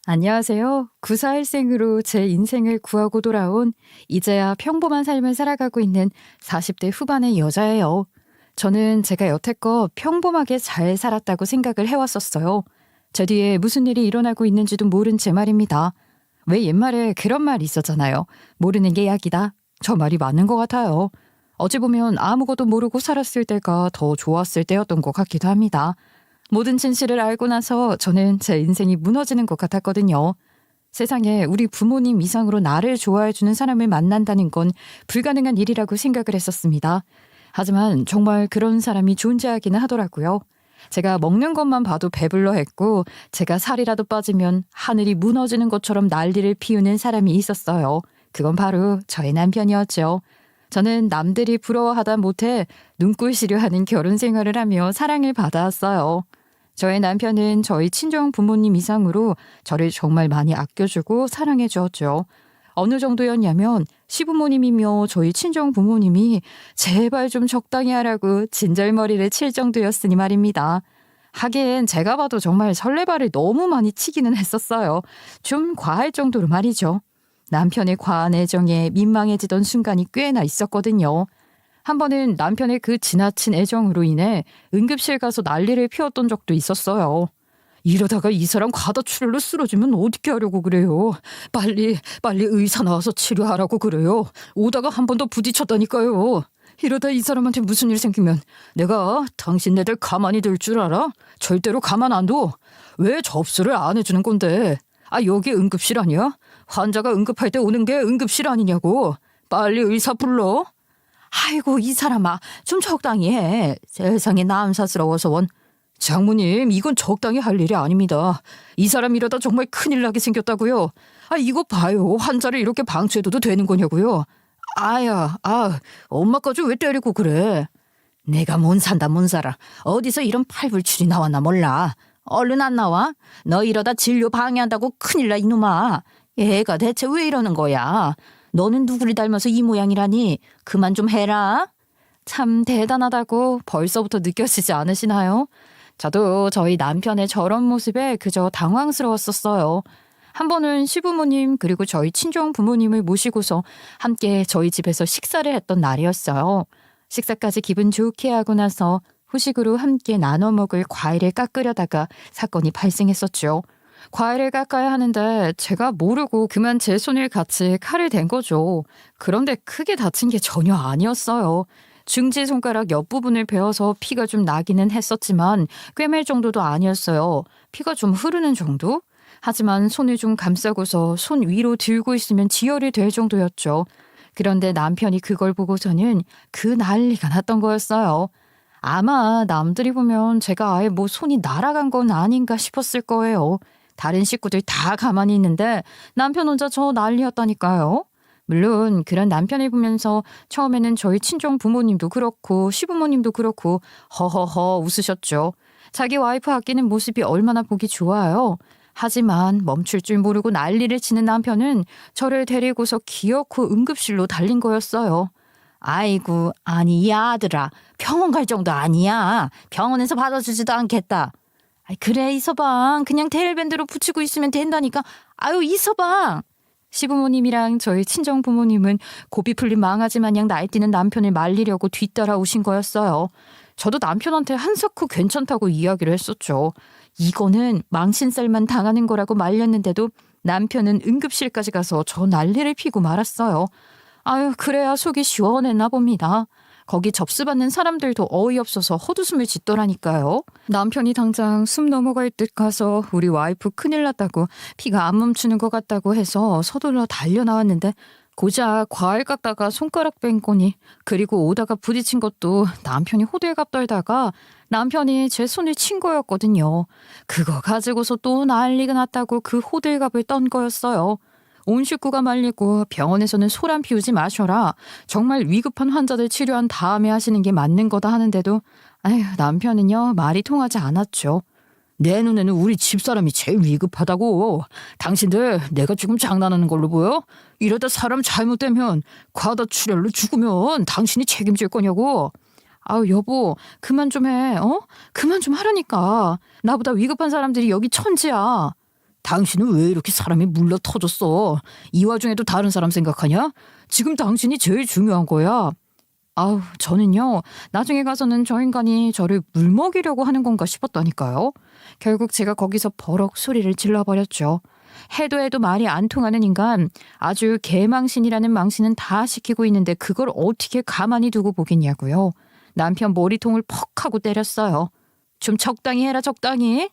안녕하세요. 구사일생으로 제 인생을 구하고 돌아온 이제야 평범한 삶을 살아가고 있는 40대 후반의 여자예요. 저는 제가 여태껏 평범하게 잘 살았다고 생각을 해왔었어요. 제 뒤에 무슨 일이 일어나고 있는지도 모른 제 말입니다. 왜 옛말에 그런 말이 있었잖아요. 모르는 게 약이다. 저 말이 맞는 것 같아요. 어찌 보면 아무것도 모르고 살았을 때가 더 좋았을 때였던 것 같기도 합니다. 모든 진실을 알고 나서 저는 제 인생이 무너지는 것 같았거든요. 세상에 우리 부모님 이상으로 나를 좋아해주는 사람을 만난다는 건 불가능한 일이라고 생각을 했었습니다. 하지만 정말 그런 사람이 존재하기는 하더라고요. 제가 먹는 것만 봐도 배불러 했고 제가 살이라도 빠지면 하늘이 무너지는 것처럼 난리를 피우는 사람이 있었어요. 그건 바로 저의 남편이었죠. 저는 남들이 부러워하다 못해 눈꼴시려 하는 결혼 생활을 하며 사랑을 받아왔어요. 저의 남편은 저희 친정 부모님 이상으로 저를 정말 많이 아껴주고 사랑해 주었죠. 어느 정도였냐면 시부모님이며 저희 친정 부모님이 제발 좀 적당히 하라고 진절머리를 칠 정도였으니 말입니다. 하긴 제가 봐도 정말 설레발을 너무 많이 치기는 했었어요. 좀 과할 정도로 말이죠. 남편의 과한 애정에 민망해지던 순간이 꽤나 있었거든요. 한 번은 남편의 그 지나친 애정으로 인해 응급실 가서 난리를 피웠던 적도 있었어요. 이러다가 이 사람 과다출혈로 쓰러지면 어떻게 하려고 그래요? 빨리 의사 나와서 치료하라고 그래요. 오다가 한 번 더 부딪혔다니까요. 이러다 이 사람한테 무슨 일 생기면 내가 당신네들 가만히 둘 줄 알아? 절대로 가만 안 둬. 왜 접수를 안 해주는 건데? 여기 응급실 아니야? 환자가 응급할 때 오는 게 응급실 아니냐고. 빨리 의사 불러. 아이고 이 사람아 좀 적당히 해. 세상에 남사스러워서 원. 장모님 이건 적당히 할 일이 아닙니다. 이 사람 이러다 정말 큰일 나게 생겼다고요. 이거 봐요. 환자를 이렇게 방치해둬도 되는 거냐고요. 엄마까지 왜 때리고 그래. 내가 못 산다 못 살아. 어디서 이런 팔불출이 나왔나 몰라. 얼른 안 나와. 너 이러다 진료 방해한다고 큰일 나 이놈아. 얘가 대체 왜 이러는 거야. 너는 누구를 닮아서 이 모양이라니. 그만 좀 해라. 참 대단하다고 벌써부터 느껴지지 않으시나요? 저도 저희 남편의 저런 모습에 그저 당황스러웠었어요. 한 번은 시부모님 그리고 저희 친정 부모님을 모시고서 함께 저희 집에서 식사를 했던 날이었어요. 식사까지 기분 좋게 하고 나서 후식으로 함께 나눠 먹을 과일을 깎으려다가 사건이 발생했었죠. 과일을 깎아야 하는데 제가 모르고 그만 제 손을 같이 칼을 댄 거죠. 그런데 크게 다친 게 전혀 아니었어요. 중지 손가락 옆부분을 베어서 피가 좀 나기는 했었지만 꿰맬 정도도 아니었어요. 피가 좀 흐르는 정도? 하지만 손을 좀 감싸고서 손 위로 들고 있으면 지혈이 될 정도였죠. 그런데 남편이 그걸 보고서는 그 난리가 났던 거였어요. 아마 남들이 보면 제가 아예 손이 날아간 건 아닌가 싶었을 거예요. 다른 식구들 다 가만히 있는데 남편 혼자 저 난리였다니까요. 물론 그런 남편을 보면서 처음에는 저희 친정 부모님도 그렇고 시부모님도 그렇고 허허허 웃으셨죠. 자기 와이프 아끼는 모습이 얼마나 보기 좋아요. 하지만 멈출 줄 모르고 난리를 치는 남편은 저를 데리고서 기어코 응급실로 달린 거였어요. 아이고 아니 이 아들아 병원 갈 정도 아니야. 병원에서 받아주지도 않겠다. 그래 이서방 그냥 테일밴드로 붙이고 있으면 된다니까. 이서방. 시부모님이랑 저희 친정 부모님은 고비 풀린 망아지 마냥 날뛰는 남편을 말리려고 뒤따라 오신 거였어요. 저도 남편한테 한사코 괜찮다고 이야기를 했었죠. 이거는 망신살만 당하는 거라고 말렸는데도 남편은 응급실까지 가서 저 난리를 피고 말았어요. 그래야 속이 시원했나 봅니다. 거기 접수받는 사람들도 어이없어서 헛웃음을 짓더라니까요. 남편이 당장 숨 넘어갈 듯 가서 우리 와이프 큰일 났다고 피가 안 멈추는 것 같다고 해서 서둘러 달려나왔는데 고작 과일 깎다가 손가락 뺀 거니 그리고 오다가 부딪힌 것도 남편이 호들갑 떨다가 남편이 제 손을 친 거였거든요. 그거 가지고서 또 난리가 났다고 그 호들갑을 떤 거였어요. 온 식구가 말리고 병원에서는 소란 피우지 마셔라. 정말 위급한 환자들 치료한 다음에 하시는 게 맞는 거다 하는데도 남편은요 말이 통하지 않았죠. 내 눈에는 우리 집사람이 제일 위급하다고. 당신들 내가 지금 장난하는 걸로 보여? 이러다 사람 잘못되면 과다출혈로 죽으면 당신이 책임질 거냐고. 여보 그만 좀 해. 그만 좀 하라니까. 나보다 위급한 사람들이 여기 천지야. 당신은 왜 이렇게 사람이 물러 터졌어? 이 와중에도 다른 사람 생각하냐? 지금 당신이 제일 중요한 거야. 아우, 저는요, 나중에 가서는 저 인간이 저를 물먹이려고 하는 건가 싶었다니까요. 결국 제가 거기서 버럭 소리를 질러버렸죠. 해도 해도 말이 안 통하는 인간, 아주 개망신이라는 망신은 다 시키고 있는데 그걸 어떻게 가만히 두고 보겠냐고요. 남편 머리통을 퍽 하고 때렸어요. 좀 적당히 해라, 적당히.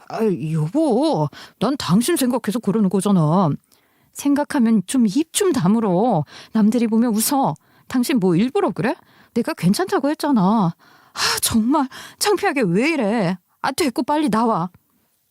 아, 여보, 난 당신 생각해서 그러는 거잖아. 생각하면 좀 입 좀 다물어. 남들이 보면 웃어. 당신 뭐 일부러 그래? 내가 괜찮다고 했잖아. 아, 정말 창피하게 왜 이래. 아, 됐고 빨리 나와.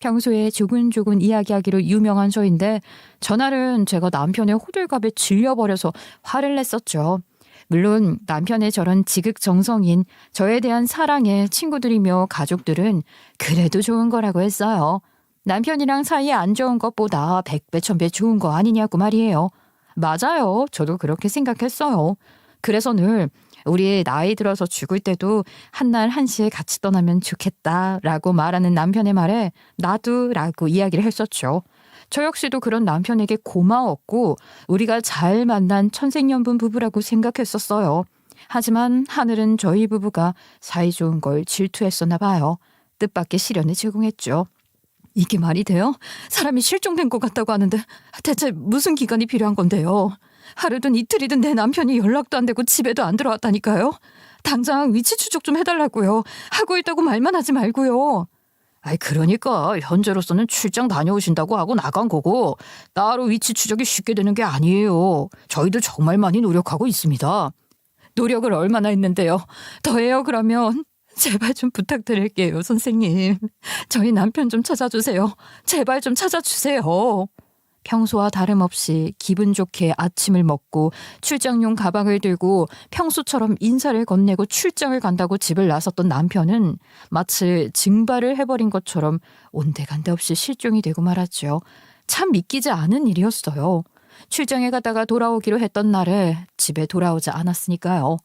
평소에 조근조근 이야기하기로 유명한 저인데 전날은 제가 남편의 호들갑에 질려버려서 화를 냈었죠. 물론 남편의 저런 지극정성인 저에 대한 사랑의 친구들이며 가족들은 그래도 좋은 거라고 했어요. 남편이랑 사이 안 좋은 것보다 100배 1000배 좋은 거 아니냐고 말이에요. 맞아요. 저도 그렇게 생각했어요. 그래서 늘 우리 나이 들어서 죽을 때도 한날 한시에 같이 떠나면 좋겠다라고 말하는 남편의 말에 나도 라고 이야기를 했었죠. 저 역시도 그런 남편에게 고마웠고 우리가 잘 만난 천생연분 부부라고 생각했었어요. 하지만 하늘은 저희 부부가 사이 좋은 걸 질투했었나 봐요. 뜻밖의 시련을 제공했죠. 이게 말이 돼요? 사람이 실종된 것 같다고 하는데 대체 무슨 기간이 필요한 건데요? 하루든 이틀이든 내 남편이 연락도 안 되고 집에도 안 들어왔다니까요. 당장 위치 추적 좀 해달라고요. 하고 있다고 말만 하지 말고요. 아이, 그러니까 현재로서는 출장 다녀오신다고 하고 나간 거고 따로 위치 추적이 쉽게 되는 게 아니에요. 저희도 정말 많이 노력하고 있습니다. 노력을 얼마나 했는데요. 더해요 그러면. 제발 좀 부탁드릴게요, 선생님. 저희 남편 좀 찾아주세요. 제발 좀 찾아주세요. 평소와 다름없이 기분 좋게 아침을 먹고 출장용 가방을 들고 평소처럼 인사를 건네고 출장을 간다고 집을 나섰던 남편은 마치 증발을 해버린 것처럼 온데간데 없이 실종이 되고 말았죠. 참 믿기지 않은 일이었어요. 출장에 가다가 돌아오기로 했던 날에 집에 돌아오지 않았으니까요.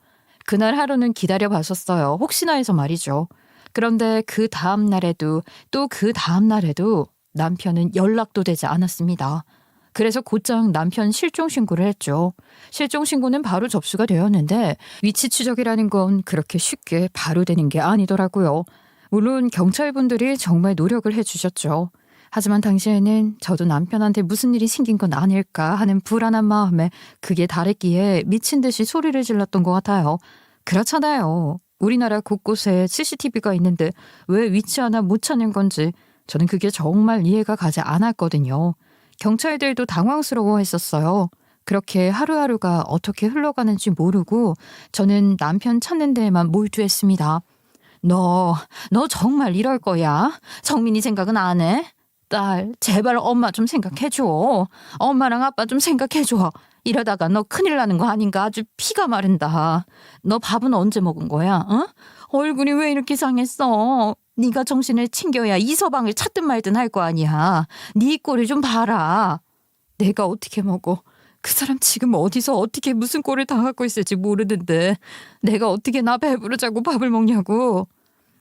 그날 하루는 기다려봤었어요. 혹시나 해서 말이죠. 그런데 그 다음 날에도 또 그 다음 날에도 남편은 연락도 되지 않았습니다. 그래서 곧장 남편 실종 신고를 했죠. 실종 신고는 바로 접수가 되었는데 위치 추적이라는 건 그렇게 쉽게 바로 되는 게 아니더라고요. 물론 경찰분들이 정말 노력을 해주셨죠. 하지만 당시에는 저도 남편한테 무슨 일이 생긴 건 아닐까 하는 불안한 마음에 그게 다랬기에 미친 듯이 소리를 질렀던 것 같아요. 그렇잖아요. 우리나라 곳곳에 CCTV가 있는데 왜 위치 하나 못 찾는 건지 저는 그게 정말 이해가 가지 않았거든요. 경찰들도 당황스러워했었어요. 그렇게 하루하루가 어떻게 흘러가는지 모르고 저는 남편 찾는 데에만 몰두했습니다. 너 정말 이럴 거야? 성민이 생각은 안 해? 딸, 제발 엄마 좀 생각해줘. 엄마랑 아빠 좀 생각해줘. 이러다가 너 큰일 나는 거 아닌가? 아주 피가 마른다. 너 밥은 언제 먹은 거야? 어? 얼굴이 왜 이렇게 상했어? 네가 정신을 챙겨야 이 서방을 찾든 말든 할 거 아니야. 네 꼴을 좀 봐라. 내가 어떻게 먹어? 그 사람 지금 어디서 어떻게 무슨 꼴을 당하고 있을지 모르는데 내가 어떻게 나 배부르자고 밥을 먹냐고.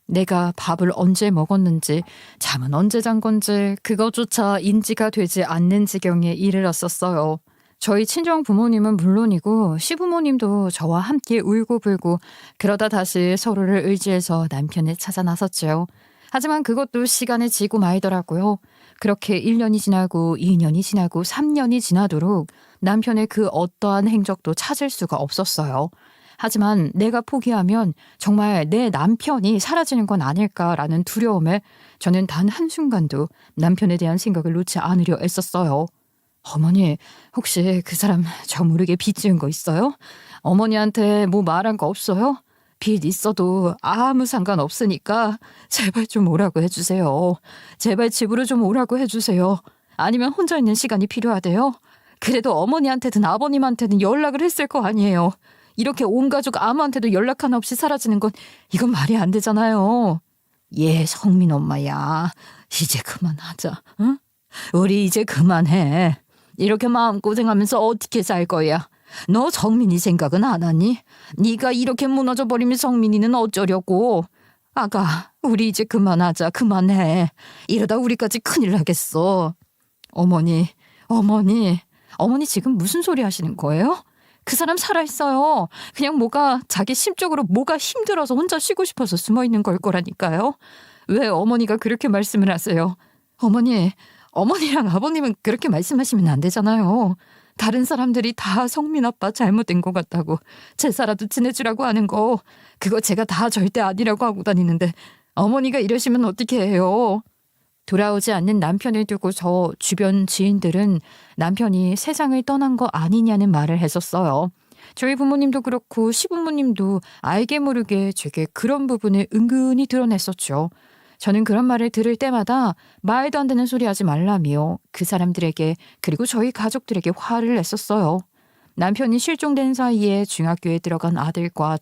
내가 밥을 언제 먹었는지 잠은 언제 잔 건지 그거조차 인지가 되지 않는 지경에 이르렀었어요. 저희 친정 부모님은 물론이고 시부모님도 저와 함께 울고불고 그러다 다시 서로를 의지해서 남편을 찾아 나섰죠. 하지만 그것도 시간에 지고 말더라고요. 그렇게 1년이 지나고 2년이 지나고 3년이 지나도록 남편의 그 어떠한 행적도 찾을 수가 없었어요. 하지만 내가 포기하면 정말 내 남편이 사라지는 건 아닐까라는 두려움에 저는 단 한순간도 남편에 대한 생각을 놓지 않으려 애썼어요. 어머니, 혹시 그 사람 저 모르게 빚 지은 거 있어요? 어머니한테 뭐 말한 거 없어요? 빚 있어도 아무 상관없으니까 제발 좀 오라고 해주세요. 제발 집으로 좀 오라고 해주세요. 아니면 혼자 있는 시간이 필요하대요? 그래도 어머니한테든 아버님한테는 연락을 했을 거 아니에요. 이렇게 온 가족 아무한테도 연락 하나 없이 사라지는 건 이건 말이 안 되잖아요. 예, 성민 엄마야. 이제 그만하자. 응? 우리 이제 그만해. 이렇게 마음고생하면서 어떻게 살 거야? 너 성민이 생각은 안 하니? 네가 이렇게 무너져 버리면 성민이는 어쩌려고? 아가, 우리 이제 그만하자. 그만해. 이러다 우리까지 큰일 나겠어. 어머니, 어머니, 어머니 지금 무슨 소리 하시는 거예요? 그 사람 살아있어요. 그냥 뭐가 자기 심적으로 뭐가 힘들어서 혼자 쉬고 싶어서 숨어 있는 걸 거라니까요. 왜 어머니가 그렇게 말씀을 하세요? 어머니랑 아버님은 그렇게 말씀하시면 안 되잖아요. 다른 사람들이 다 성민 아빠 잘못된 것 같다고 제사라도 지내주라고 하는 거 그거 제가 다 절대 아니라고 하고 다니는데 어머니가 이러시면 어떻게 해요? 돌아오지 않는 남편을 두고 저 주변 지인들은 남편이 세상을 떠난 거 아니냐는 말을 했었어요. 저희 부모님도 그렇고 시부모님도 알게 모르게 제게 그런 부분을 은근히 드러냈었죠. 저는 그런 말을 들을 때마다 말도 안 되는 소리 하지 말라며 그 사람들에게 그리고 저희 가족들에게 화를 냈었어요. 남편이 실종된 사이에 중학교에 들어간 아들과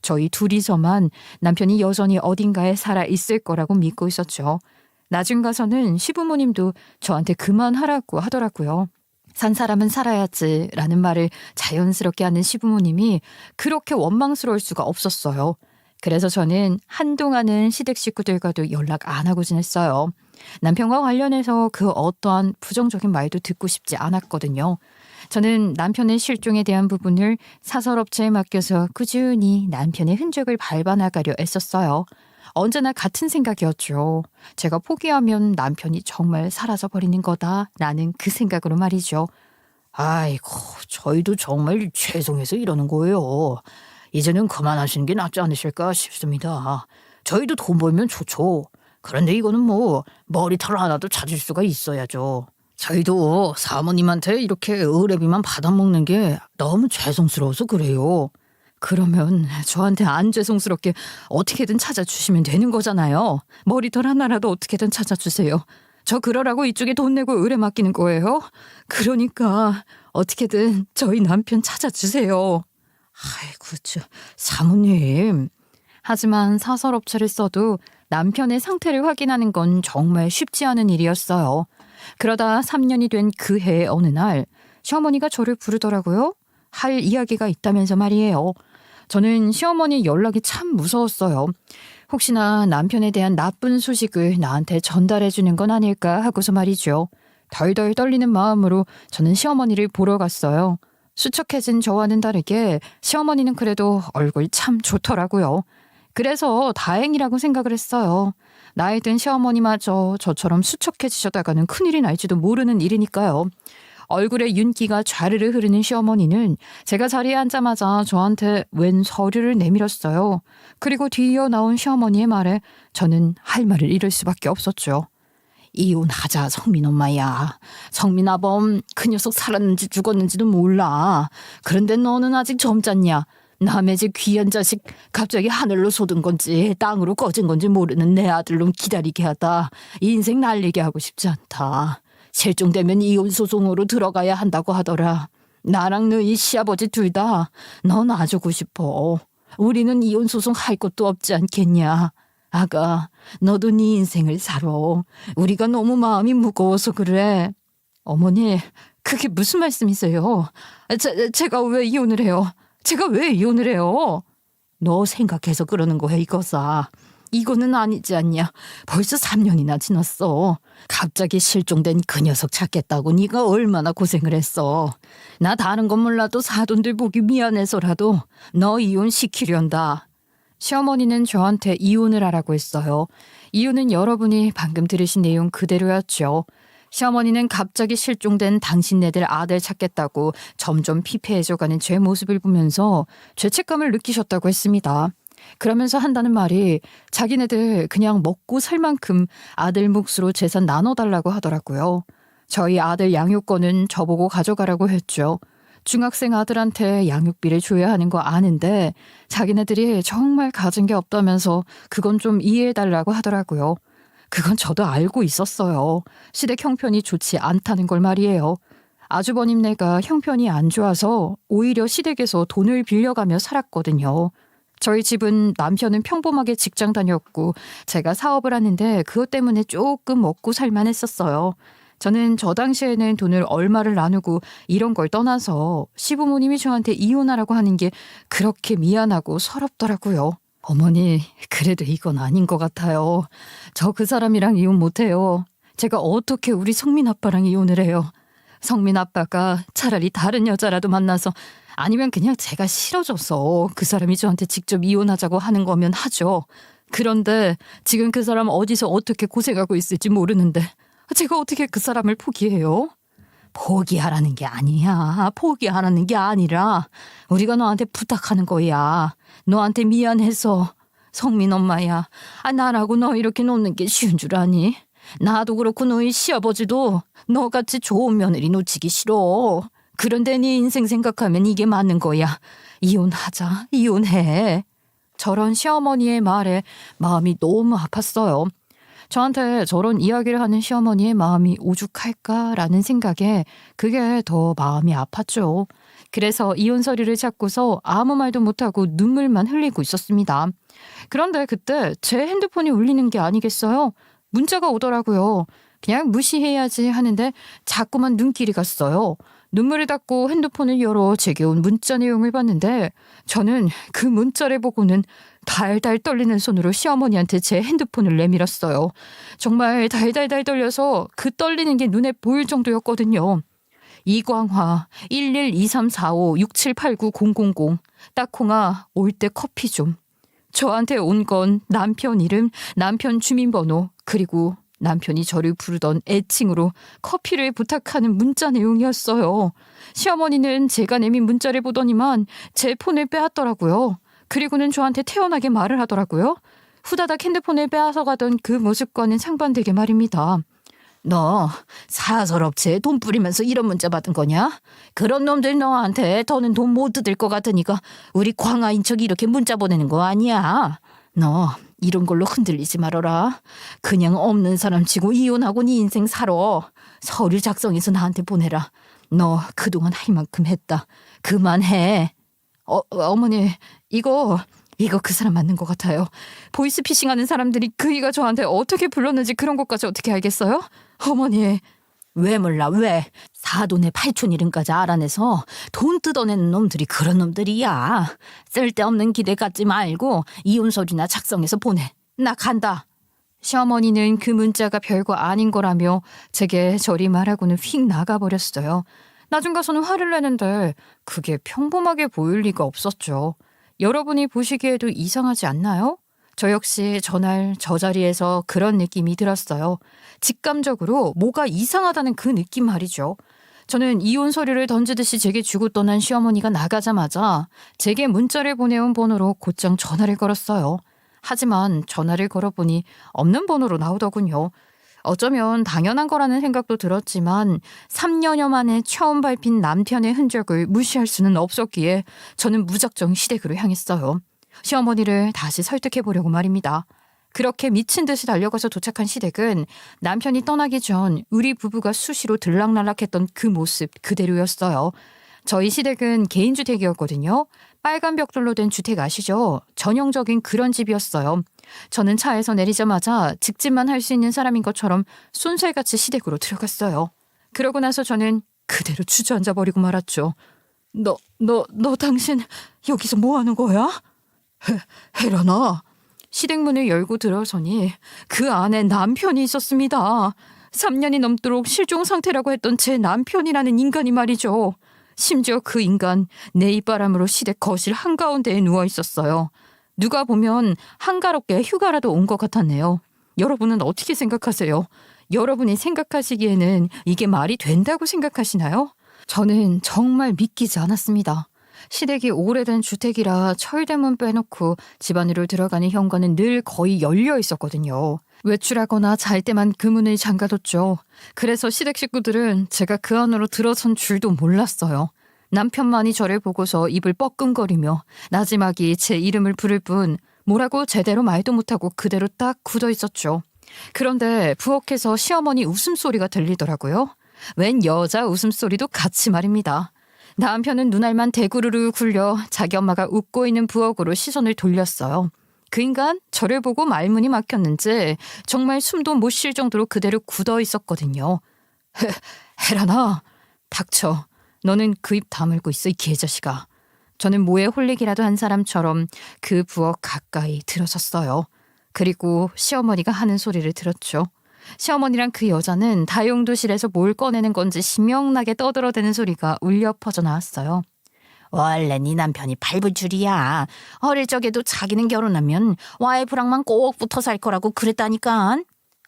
저희 둘이서만 남편이 여전히 어딘가에 살아있을 거라고 믿고 있었죠. 나중 가서는 시부모님도 저한테 그만하라고 하더라고요. 산 사람은 살아야지 라는 말을 자연스럽게 하는 시부모님이 그렇게 원망스러울 수가 없었어요. 그래서 저는 한동안은 시댁 식구들과도 연락 안 하고 지냈어요. 남편과 관련해서 그 어떠한 부정적인 말도 듣고 싶지 않았거든요. 저는 남편의 실종에 대한 부분을 사설업체에 맡겨서 꾸준히 남편의 흔적을 밟아나가려 애썼어요. 언제나 같은 생각이었죠. 제가 포기하면 남편이 정말 사라져버리는 거다라는 그 생각으로 말이죠. 아이고, 저희도 정말 죄송해서 이러는 거예요. 이제는 그만하시는 게 낫지 않으실까 싶습니다. 저희도 돈 벌면 좋죠. 그런데 이거는 뭐 머리털 하나도 찾을 수가 있어야죠. 저희도 사모님한테 이렇게 의뢰비만 받아먹는 게 너무 죄송스러워서 그래요. 그러면 저한테 안 죄송스럽게 어떻게든 찾아주시면 되는 거잖아요. 머리털 하나라도 어떻게든 찾아주세요. 저 그러라고 이쪽에 돈 내고 의뢰 맡기는 거예요? 그러니까 어떻게든 저희 남편 찾아주세요. 아이고, 사모님. 하지만 사설업체를 써도 남편의 상태를 확인하는 건 정말 쉽지 않은 일이었어요. 그러다 3년이 된 그 해의 어느 날 시어머니가 저를 부르더라고요. 할 이야기가 있다면서 말이에요. 저는 시어머니 연락이 참 무서웠어요. 혹시나 남편에 대한 나쁜 소식을 나한테 전달해 주는 건 아닐까 하고서 말이죠. 덜덜 떨리는 마음으로 저는 시어머니를 보러 갔어요. 수척해진 저와는 다르게 시어머니는 그래도 얼굴 참 좋더라고요. 그래서 다행이라고 생각을 했어요. 나이 든 시어머니마저 저처럼 수척해지셨다가는 큰일이 날지도 모르는 일이니까요. 얼굴에 윤기가 좌르르 흐르는 시어머니는 제가 자리에 앉자마자 저한테 웬 서류를 내밀었어요. 그리고 뒤이어 나온 시어머니의 말에 저는 할 말을 잃을 수밖에 없었죠. 이혼하자, 성민 엄마야. 성민 아범 그 녀석 살았는지 죽었는지도 몰라. 그런데 너는 아직 젊잖냐. 남의 집 귀한 자식 갑자기 하늘로 솟은 건지 땅으로 꺼진 건지 모르는 내 아들놈 기다리게 하다 인생 날리게 하고 싶지 않다. 실종되면 이혼 소송으로 들어가야 한다고 하더라. 나랑 너희 시아버지 둘 다 너 놔주고 싶어. 우리는 이혼 소송 할 것도 없지 않겠냐. 아가, 너도 네 인생을 살아. 우리가 너무 마음이 무거워서 그래. 어머니, 그게 무슨 말씀이세요? 제가 왜 이혼을 해요? 제가 왜 이혼을 해요? 너 생각해서 그러는 거야, 이거사. 이거는 아니지 않냐. 벌써 3년이나 지났어. 갑자기 실종된 그 녀석 찾겠다고 네가 얼마나 고생을 했어. 나 다른 건 몰라도 사돈들 보기 미안해서라도 너 이혼시키련다. 시어머니는 저한테 이혼을 하라고 했어요. 이유는 여러분이 방금 들으신 내용 그대로였죠. 시어머니는 갑자기 실종된 당신네들 아들 찾겠다고 점점 피폐해져가는 제 모습을 보면서 죄책감을 느끼셨다고 했습니다. 그러면서 한다는 말이 자기네들 그냥 먹고 살 만큼 아들 몫으로 재산 나눠달라고 하더라고요. 저희 아들 양육권은 저보고 가져가라고 했죠. 중학생 아들한테 양육비를 줘야 하는 거 아는데 자기네들이 정말 가진 게 없다면서 그건 좀 이해해달라고 하더라고요. 그건 저도 알고 있었어요. 시댁 형편이 좋지 않다는 걸 말이에요. 아주버님네가 형편이 안 좋아서 오히려 시댁에서 돈을 빌려가며 살았거든요. 저희 집은 남편은 평범하게 직장 다녔고 제가 사업을 하는데 그것 때문에 조금 먹고 살만 했었어요. 저는 저 당시에는 돈을 얼마를 나누고 이런 걸 떠나서 시부모님이 저한테 이혼하라고 하는 게 그렇게 미안하고 서럽더라고요. 어머니, 그래도 이건 아닌 것 같아요. 저 그 사람이랑 이혼 못해요. 제가 어떻게 우리 성민 아빠랑 이혼을 해요? 성민 아빠가 차라리 다른 여자라도 만나서 아니면 그냥 제가 싫어져서 그 사람이 저한테 직접 이혼하자고 하는 거면 하죠. 그런데 지금 그 사람 어디서 어떻게 고생하고 있을지 모르는데 제가 어떻게 그 사람을 포기해요? 포기하라는 게 아니야. 포기하라는 게 아니라 우리가 너한테 부탁하는 거야. 너한테 미안해서. 성민 엄마야. 나라고 너 이렇게 놓는 게 쉬운 줄 아니? 나도 그렇고 너희 시아버지도 너같이 좋은 며느리 놓치기 싫어. 그런데 네 인생 생각하면 이게 맞는 거야. 이혼하자. 이혼해. 저런 시어머니의 말에 마음이 너무 아팠어요. 저한테 저런 이야기를 하는 시어머니의 마음이 오죽할까라는 생각에 그게 더 마음이 아팠죠. 그래서 이혼 서류를 찾고서 아무 말도 못하고 눈물만 흘리고 있었습니다. 그런데 그때 제 핸드폰이 울리는 게 아니겠어요? 문자가 오더라고요. 그냥 무시해야지 하는데 자꾸만 눈길이 갔어요. 눈물을 닦고 핸드폰을 열어 제게 온 문자 내용을 봤는데 저는 그 문자를 보고는 달달 떨리는 손으로 시어머니한테 제 핸드폰을 내밀었어요. 정말 달달달 떨려서 그 떨리는 게 눈에 보일 정도였거든요. 이광화 112345678900 딱콩아 올 때 커피 좀. 저한테 온 건 남편 이름, 남편 주민번호, 그리고 남편이 저를 부르던 애칭으로 커피를 부탁하는 문자 내용이었어요. 시어머니는 제가 내민 문자를 보더니만 제 폰을 빼앗더라고요. 그리고는 저한테 태연하게 말을 하더라고요. 후다닥 핸드폰을 빼앗아 가던 그 모습과는 상반되게 말입니다. 너 사설업체에 돈 뿌리면서 이런 문자 받은 거냐? 그런 놈들 너한테 더는 돈 못 뜯을 것 같으니까 우리 광아인 척 이렇게 문자 보내는 거 아니야. 너 이런 걸로 흔들리지 말아라. 그냥 없는 사람 치고 이혼하고 네 인생 살아. 서류 작성해서 나한테 보내라. 너 그동안 할 만큼 했다. 그만해. 어머니 이거 그 사람 맞는 것 같아요. 보이스피싱하는 사람들이 그이가 저한테 어떻게 불렀는지 그런 것까지 어떻게 알겠어요? 어머니. 왜 몰라 왜? 사돈의 팔촌 이름까지 알아내서 돈 뜯어내는 놈들이 그런 놈들이야. 쓸데없는 기대 갖지 말고 이혼서류나 작성해서 보내. 나 간다. 시어머니는 그 문자가 별거 아닌 거라며 제게 저리 말하고는 휙 나가버렸어요. 나중 가서는 화를 내는데 그게 평범하게 보일 리가 없었죠. 여러분이 보시기에도 이상하지 않나요? 저 역시 전날 저 자리에서 그런 느낌이 들었어요. 직감적으로 뭐가 이상하다는 그 느낌 말이죠. 저는 이혼 서류를 던지듯이 제게 주고 떠난 시어머니가 나가자마자 제게 문자를 보내온 번호로 곧장 전화를 걸었어요. 하지만 전화를 걸어보니 없는 번호로 나오더군요. 어쩌면 당연한 거라는 생각도 들었지만 3년여 만에 처음 밟힌 남편의 흔적을 무시할 수는 없었기에 저는 무작정 시댁으로 향했어요. 시어머니를 다시 설득해보려고 말입니다. 그렇게 미친 듯이 달려가서 도착한 시댁은 남편이 떠나기 전 우리 부부가 수시로 들락날락했던 그 모습 그대로였어요. 저희 시댁은 개인주택이었거든요. 빨간 벽돌로 된 주택 아시죠? 전형적인 그런 집이었어요. 저는 차에서 내리자마자 직진만 할 수 있는 사람인 것처럼 쏜살같이 시댁으로 들어갔어요. 그러고 나서 저는 그대로 주저앉아 버리고 말았죠. 너 당신 여기서 뭐 하는 거야? 혜란아. 시댁 문을 열고 들어서니 그 안에 남편이 있었습니다. 3년이 넘도록 실종 상태라고 했던 제 남편이라는 인간이 말이죠. 심지어 그 인간 내 입바람으로 시댁 거실 한가운데에 누워 있었어요. 누가 보면 한가롭게 휴가라도 온 것 같았네요. 여러분은 어떻게 생각하세요? 여러분이 생각하시기에는 이게 말이 된다고 생각하시나요? 저는 정말 믿기지 않았습니다. 시댁이 오래된 주택이라 철대문 빼놓고 집 안으로 들어가는 현관은 늘 거의 열려 있었거든요. 외출하거나 잘 때만 그 문을 잠가뒀죠. 그래서 시댁 식구들은 제가 그 안으로 들어선 줄도 몰랐어요. 남편만이 저를 보고서 입을 뻐끔거리며 나지막이 제 이름을 부를 뿐 뭐라고 제대로 말도 못하고 그대로 딱 굳어 있었죠. 그런데 부엌에서 시어머니 웃음소리가 들리더라고요. 웬 여자 웃음소리도 같이 말입니다. 남편은 눈알만 대구르르 굴려 자기 엄마가 웃고 있는 부엌으로 시선을 돌렸어요. 그 인간 저를 보고 말문이 막혔는지 정말 숨도 못 쉴 정도로 그대로 굳어 있었거든요. 혜란아, 닥쳐. 너는 그 입 다물고 있어, 이 개자식아. 저는 뭐에 홀리기라도 한 사람처럼 그 부엌 가까이 들어섰어요. 그리고 시어머니가 하는 소리를 들었죠. 시어머니랑 그 여자는 다용도실에서 뭘 꺼내는 건지 신명나게 떠들어대는 소리가 울려 퍼져 나왔어요. 원래 네 남편이 팔불출이야. 어릴 적에도 자기는 결혼하면 와이프랑만 꼭 붙어 살 거라고 그랬다니까.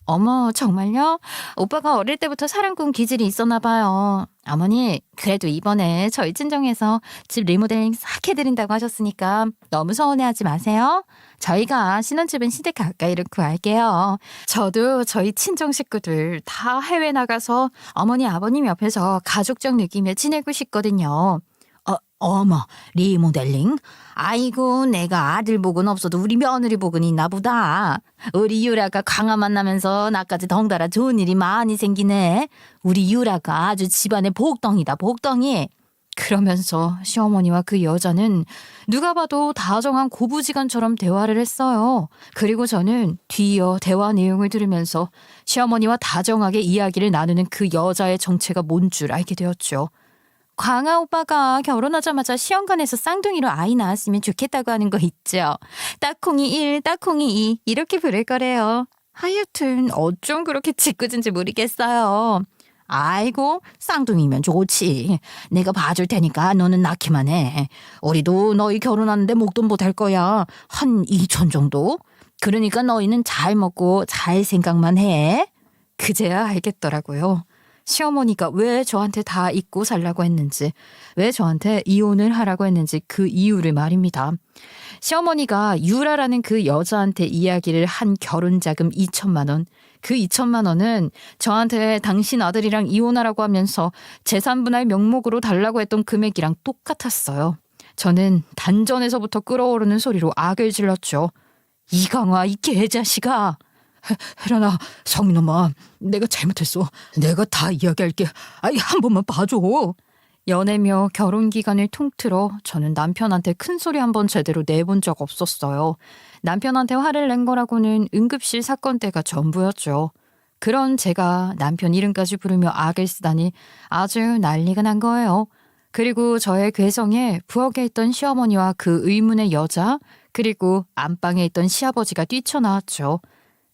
어머, 정말요? 오빠가 어릴 때부터 사랑꾼 기질이 있었나 봐요. 어머니, 그래도 이번에 저희 친정에서 집 리모델링 싹 해드린다고 하셨으니까 너무 서운해하지 마세요. 저희가 신혼집은 시댁 가까이로 구할게요. 저도 저희 친정 식구들 다 해외 나가서 어머니 아버님 옆에서 가족적 느낌에 지내고 싶거든요. 어머, 리모델링? 아이고, 내가 아들 복은 없어도 우리 며느리 복은 있나 보다. 우리 유라가 강아 만나면서 나까지 덩달아 좋은 일이 많이 생기네. 우리 유라가 아주 집안의 복덩이다, 복덩이. 그러면서 시어머니와 그 여자는 누가 봐도 다정한 고부지간처럼 대화를 했어요. 그리고 저는 뒤이어 대화 내용을 들으면서 시어머니와 다정하게 이야기를 나누는 그 여자의 정체가 뭔 줄 알게 되었죠. 광아 오빠가 결혼하자마자 시험관에서 쌍둥이로 아이 낳았으면 좋겠다고 하는 거 있죠. 딱콩이 1, 딱콩이 2 이렇게 부를 거래요. 하여튼 어쩜 그렇게 짓궂은지 모르겠어요. 아이고, 쌍둥이면 좋지. 내가 봐줄 테니까 너는 낳기만 해. 우리도 너희 결혼하는데 목돈 못 할 거야. 한 2천 정도? 그러니까 너희는 잘 먹고 잘 생각만 해. 그제야 알겠더라고요. 시어머니가 왜 저한테 다 잊고 살라고 했는지, 왜 저한테 이혼을 하라고 했는지 그 이유를 말입니다. 시어머니가 유라라는 그 여자한테 이야기를 한 결혼자금 2천만 원. 그 2천만 원은 저한테 당신 아들이랑 이혼하라고 하면서 재산분할 명목으로 달라고 했던 금액이랑 똑같았어요. 저는 단전에서부터 끓어오르는 소리로 악을 질렀죠. 이강화, 이 개자식아. 혜란아, 성인엄마, 내가 잘못했어. 내가 다 이야기할게. 한 번만 봐줘. 연애며 결혼 기간을 통틀어 저는 남편한테 큰 소리 한 번 제대로 내본 적 없었어요. 남편한테 화를 낸 거라고는 응급실 사건 때가 전부였죠. 그런 제가 남편 이름까지 부르며 악을 쓰다니 아주 난리가 난 거예요. 그리고 저의 괴성에 부엌에 있던 시어머니와 그 의문의 여자, 그리고 안방에 있던 시아버지가 뛰쳐나왔죠.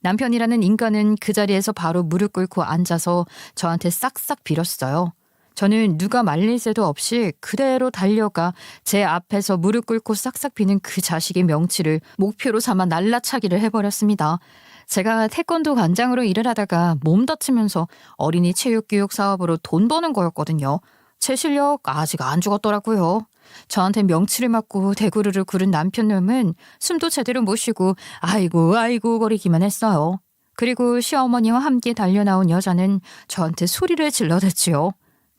남편이라는 인간은 그 자리에서 바로 무릎 꿇고 앉아서 저한테 싹싹 빌었어요. 저는 누가 말릴 새도 없이 그대로 달려가 제 앞에서 무릎 꿇고 싹싹 비는 그 자식의 명치를 목표로 삼아 날라차기를 해버렸습니다. 제가 태권도 관장으로 일을 하다가 몸 다치면서 어린이 체육교육 사업으로 돈 버는 거였거든요. 제 실력 아직 안 죽었더라고요. 저한테 명치를 맞고 대구르르 구른 남편놈은 숨도 제대로 못 쉬고 아이고 아이고 거리기만 했어요. 그리고 시어머니와 함께 달려나온 여자는 저한테 소리를 질러댔지요.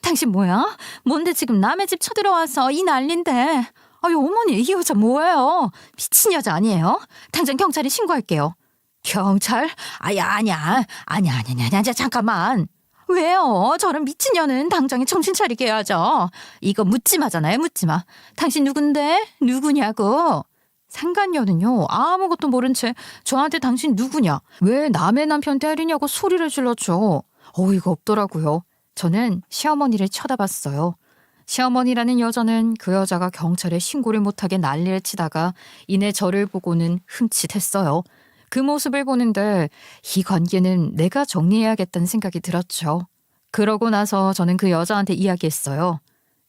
당신 뭐야? 뭔데 지금 남의 집 쳐들어와서 이 난린데. 아유 어머니, 이 여자 뭐예요? 미친 여자 아니에요? 당장 경찰에 신고할게요. 경찰? 아니야 잠깐만. 왜요? 저런 미친년은 당장에 정신 차리게 해야죠. 이거 묻지마잖아요, 묻지마. 당신 누군데? 누구냐고. 상간녀는요, 아무것도 모른 채 저한테 당신 누구냐, 왜 남의 남편 때리냐고 소리를 질렀죠. 어이가 없더라고요. 저는 시어머니를 쳐다봤어요. 시어머니라는 여자는 그 여자가 경찰에 신고를 못하게 난리를 치다가 이내 저를 보고는 흠칫했어요. 그 모습을 보는데 이 관계는 내가 정리해야겠다는 생각이 들었죠. 그러고 나서 저는 그 여자한테 이야기했어요.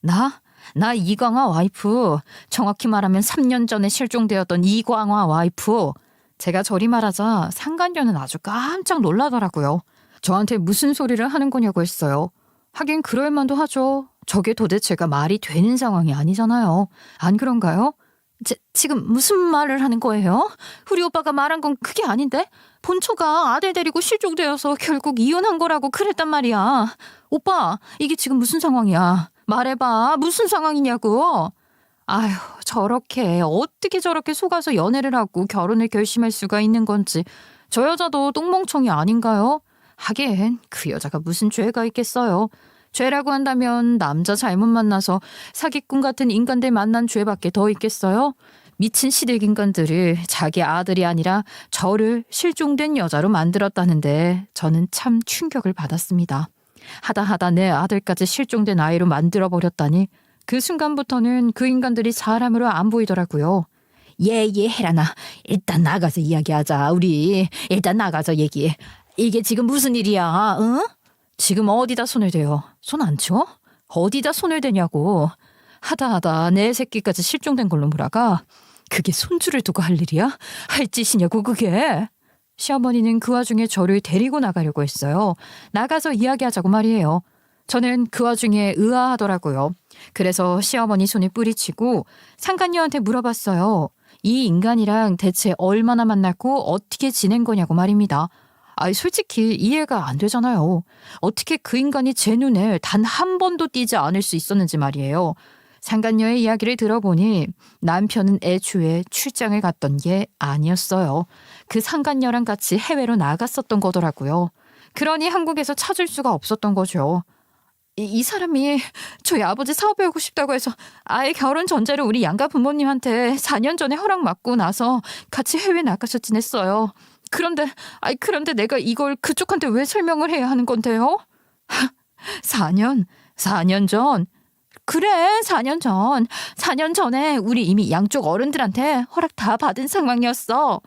나 이광화 와이프. 정확히 말하면 3년 전에 실종되었던 이광화 와이프. 제가 저리 말하자 상간녀는 아주 깜짝 놀라더라고요. 저한테 무슨 소리를 하는 거냐고 했어요. 하긴 그럴 만도 하죠. 저게 도대체가 말이 되는 상황이 아니잖아요. 안 그런가요? 지금 무슨 말을 하는 거예요? 우리 오빠가 말한 건 그게 아닌데? 본초가 아들 데리고 실종되어서 결국 이혼한 거라고 그랬단 말이야. 오빠, 이게 지금 무슨 상황이야? 말해봐, 무슨 상황이냐고. 아휴, 어떻게 저렇게 속아서 연애를 하고 결혼을 결심할 수가 있는 건지. 저 여자도 똥멍청이 아닌가요? 하긴 그 여자가 무슨 죄가 있겠어요. 죄라고 한다면 남자 잘못 만나서 사기꾼 같은 인간들 만난 죄밖에 더 있겠어요? 미친 시댁 인간들을 자기 아들이 아니라 저를 실종된 여자로 만들었다는데 저는 참 충격을 받았습니다. 하다 내 아들까지 실종된 아이로 만들어버렸다니 그 순간부터는 그 인간들이 사람으로 안 보이더라고요. 예, 혜란아. 일단 나가서 이야기하자. 우리 일단 나가서 얘기해. 이게 지금 무슨 일이야, 응? 지금 어디다 손을 대요? 손 안 치워? 어디다 손을 대냐고. 하다 내 새끼까지 실종된 걸로 몰아가. 그게 손주를 두고 할 일이야? 할 짓이냐고 그게. 시어머니는 그 와중에 저를 데리고 나가려고 했어요. 나가서 이야기하자고 말이에요. 저는 그 와중에 의아하더라고요. 그래서 시어머니 손에 뿌리치고 상간녀한테 물어봤어요. 이 인간이랑 대체 얼마나 만났고 어떻게 지낸 거냐고 말입니다. 솔직히 이해가 안 되잖아요. 어떻게 그 인간이 제 눈에 단 한 번도 띄지 않을 수 있었는지 말이에요. 상간녀의 이야기를 들어보니 남편은 애초에 출장을 갔던 게 아니었어요. 그 상간녀랑 같이 해외로 나갔었던 거더라고요. 그러니 한국에서 찾을 수가 없었던 거죠. 이 사람이 저희 아버지 사업해오고 싶다고 해서 아예 결혼 전제로 우리 양가 부모님한테 4년 전에 허락 받고 나서 같이 해외 나가서 지냈어요. 그런데 내가 이걸 그쪽한테 왜 설명을 해야 하는 건데요? 4년 전? 그래, 4년 전. 4년 전에 우리 이미 양쪽 어른들한테 허락 다 받은 상황이었어.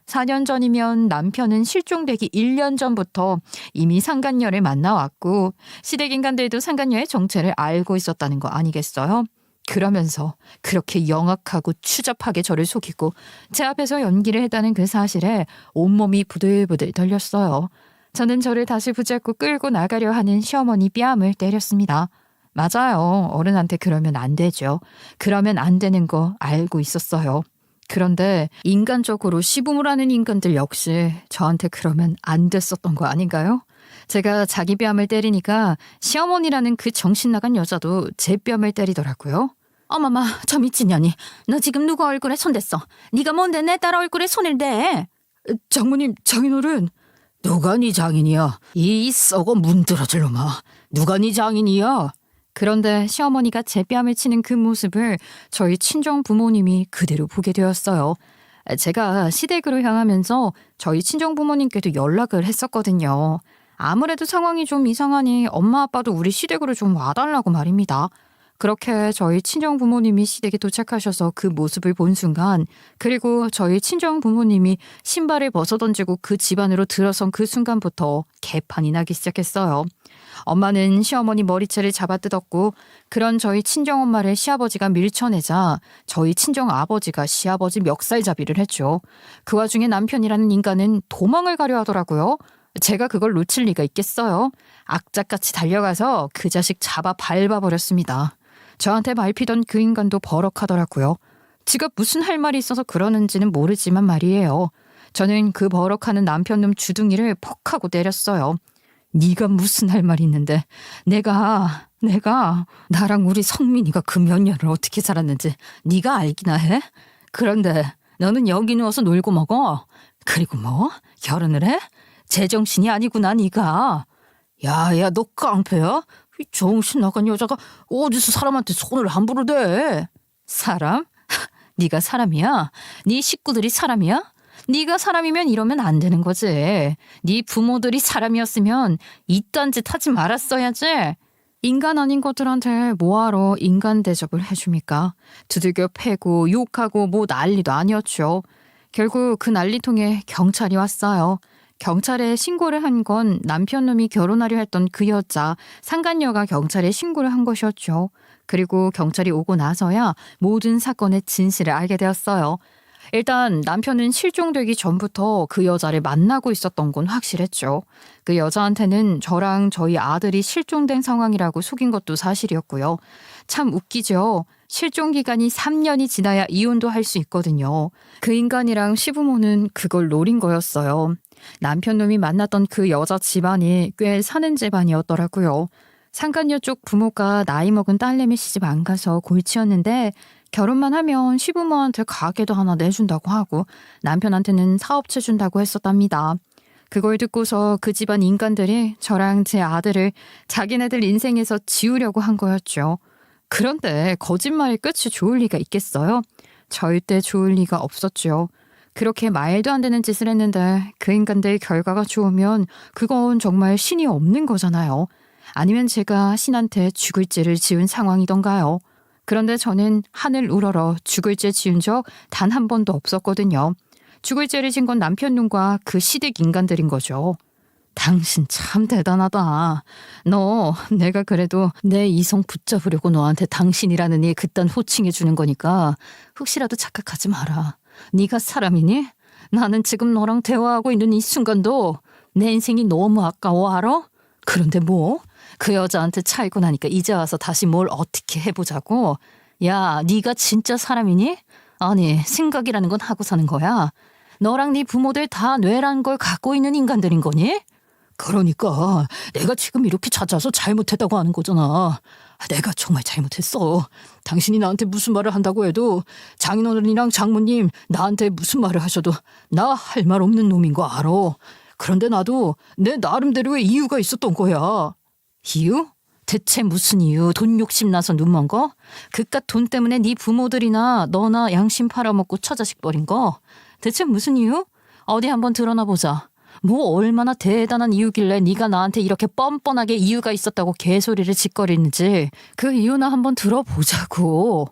4년 전이면 남편은 실종되기 1년 전부터 이미 상간녀를 만나왔고 시댁인간들도 상간녀의 정체를 알고 있었다는 거 아니겠어요? 그러면서 그렇게 영악하고 추잡하게 저를 속이고 제 앞에서 연기를 했다는 그 사실에 온몸이 부들부들 떨렸어요. 저는 저를 다시 붙잡고 끌고 나가려 하는 시어머니 뺨을 때렸습니다. 맞아요. 어른한테 그러면 안 되죠. 그러면 안 되는 거 알고 있었어요. 그런데 인간적으로 시부모를 하는 인간들 역시 저한테 그러면 안 됐었던 거 아닌가요? 제가 자기 뺨을 때리니까 시어머니라는 그 정신 나간 여자도 제 뺨을 때리더라고요. 어머마, 저 미친년이. 너 지금 누구 얼굴에 손 댔어? 네가 뭔데 내 딸 얼굴에 손을 대? 장모님, 장인어른. 누가 네 장인이야? 이 썩어 문드러질 놈아. 누가 네 장인이야? 그런데 시어머니가 제 뺨을 치는 그 모습을 저희 친정 부모님이 그대로 보게 되었어요. 제가 시댁으로 향하면서 저희 친정 부모님께도 연락을 했었거든요. 아무래도 상황이 좀 이상하니 엄마 아빠도 우리 시댁으로 좀 와달라고 말입니다. 그렇게 저희 친정 부모님이 시댁에 도착하셔서 그 모습을 본 순간, 그리고 저희 친정 부모님이 신발을 벗어던지고 그 집 안으로 들어선 그 순간부터 개판이 나기 시작했어요. 엄마는 시어머니 머리채를 잡아뜯었고 그런 저희 친정엄마를 시아버지가 밀쳐내자 저희 친정아버지가 시아버지 멱살잡이를 했죠. 그 와중에 남편이라는 인간은 도망을 가려 하더라고요. 제가 그걸 놓칠 리가 있겠어요. 악착같이 달려가서 그 자식 잡아 밟아버렸습니다. 저한테 밟히던 그 인간도 버럭하더라고요. 지가 무슨 할 말이 있어서 그러는지는 모르지만 말이에요. 저는 그 버럭하는 남편놈 주둥이를 퍽 하고 때렸어요. 네가 무슨 할 말이 있는데 내가 나랑 우리 성민이가 그 몇 년을 어떻게 살았는지 네가 알기나 해? 그런데 너는 여기 누워서 놀고 먹어? 그리고 뭐? 결혼을 해? 제정신이 아니구나 네가. 야야, 너 깡패야? 이 정신 나간 여자가 어디서 사람한테 손을 함부로 대? 사람? 네가 사람이야? 네 식구들이 사람이야? 네가 사람이면 이러면 안 되는 거지. 네 부모들이 사람이었으면 이딴 짓 하지 말았어야지. 인간 아닌 것들한테 뭐하러 인간 대접을 해줍니까? 두들겨 패고 욕하고 뭐 난리도 아니었죠. 결국 그 난리통에 경찰이 왔어요. 경찰에 신고를 한 건 남편놈이 결혼하려 했던 그 여자 상간녀가 경찰에 신고를 한 것이었죠. 그리고 경찰이 오고 나서야 모든 사건의 진실을 알게 되었어요. 일단 남편은 실종되기 전부터 그 여자를 만나고 있었던 건 확실했죠. 그 여자한테는 저랑 저희 아들이 실종된 상황이라고 속인 것도 사실이었고요. 참 웃기죠. 실종 기간이 3년이 지나야 이혼도 할 수 있거든요. 그 인간이랑 시부모는 그걸 노린 거였어요. 남편놈이 만났던 그 여자 집안이 꽤 사는 집안이었더라고요. 상간녀 쪽 부모가 나이 먹은 딸내미 시집 안 가서 골치였는데 결혼만 하면 시부모한테 가게도 하나 내준다고 하고 남편한테는 사업체 준다고 했었답니다. 그걸 듣고서 그 집안 인간들이 저랑 제 아들을 자기네들 인생에서 지우려고 한 거였죠. 그런데 거짓말의 끝이 좋을 리가 있겠어요? 절대 좋을 리가 없었죠. 그렇게 말도 안 되는 짓을 했는데 그 인간들 결과가 좋으면 그건 정말 신이 없는 거잖아요. 아니면 제가 신한테 죽을 죄를 지은 상황이던가요. 그런데 저는 하늘 우러러 죽을 죄 지은 적 단 한 번도 없었거든요. 죽을 죄를 진 건 남편놈과 그 시댁 인간들인 거죠. 당신 참 대단하다. 너 내가 그래도 내 이성 붙잡으려고 너한테 당신이라는 이 그딴 호칭해 주는 거니까 혹시라도 착각하지 마라. 네가 사람이니? 나는 지금 너랑 대화하고 있는 이 순간도 내 인생이 너무 아까워 알아? 그런데 뭐? 그 여자한테 차이고 나니까 이제 와서 다시 뭘 어떻게 해보자고? 야, 네가 진짜 사람이니? 아니, 생각이라는 건 하고 사는 거야. 너랑 네 부모들 다 뇌란 걸 갖고 있는 인간들인 거니? 그러니까 내가 지금 이렇게 찾아서 잘못했다고 하는 거잖아. 내가 정말 잘못했어. 당신이 나한테 무슨 말을 한다고 해도 장인어른이랑 장모님 나한테 무슨 말을 하셔도 나 할 말 없는 놈인 거 알아. 그런데 나도 내 나름대로의 이유가 있었던 거야. 이유? 대체 무슨 이유? 돈 욕심 나서 눈먼 거? 그깟 돈 때문에 네 부모들이나 너나 양심 팔아먹고 처자식 버린 거? 대체 무슨 이유? 어디 한번 드러나 보자. 뭐 얼마나 대단한 이유길래 네가 나한테 이렇게 뻔뻔하게 이유가 있었다고 개소리를 짓거리는지 그 이유나 한번 들어보자고.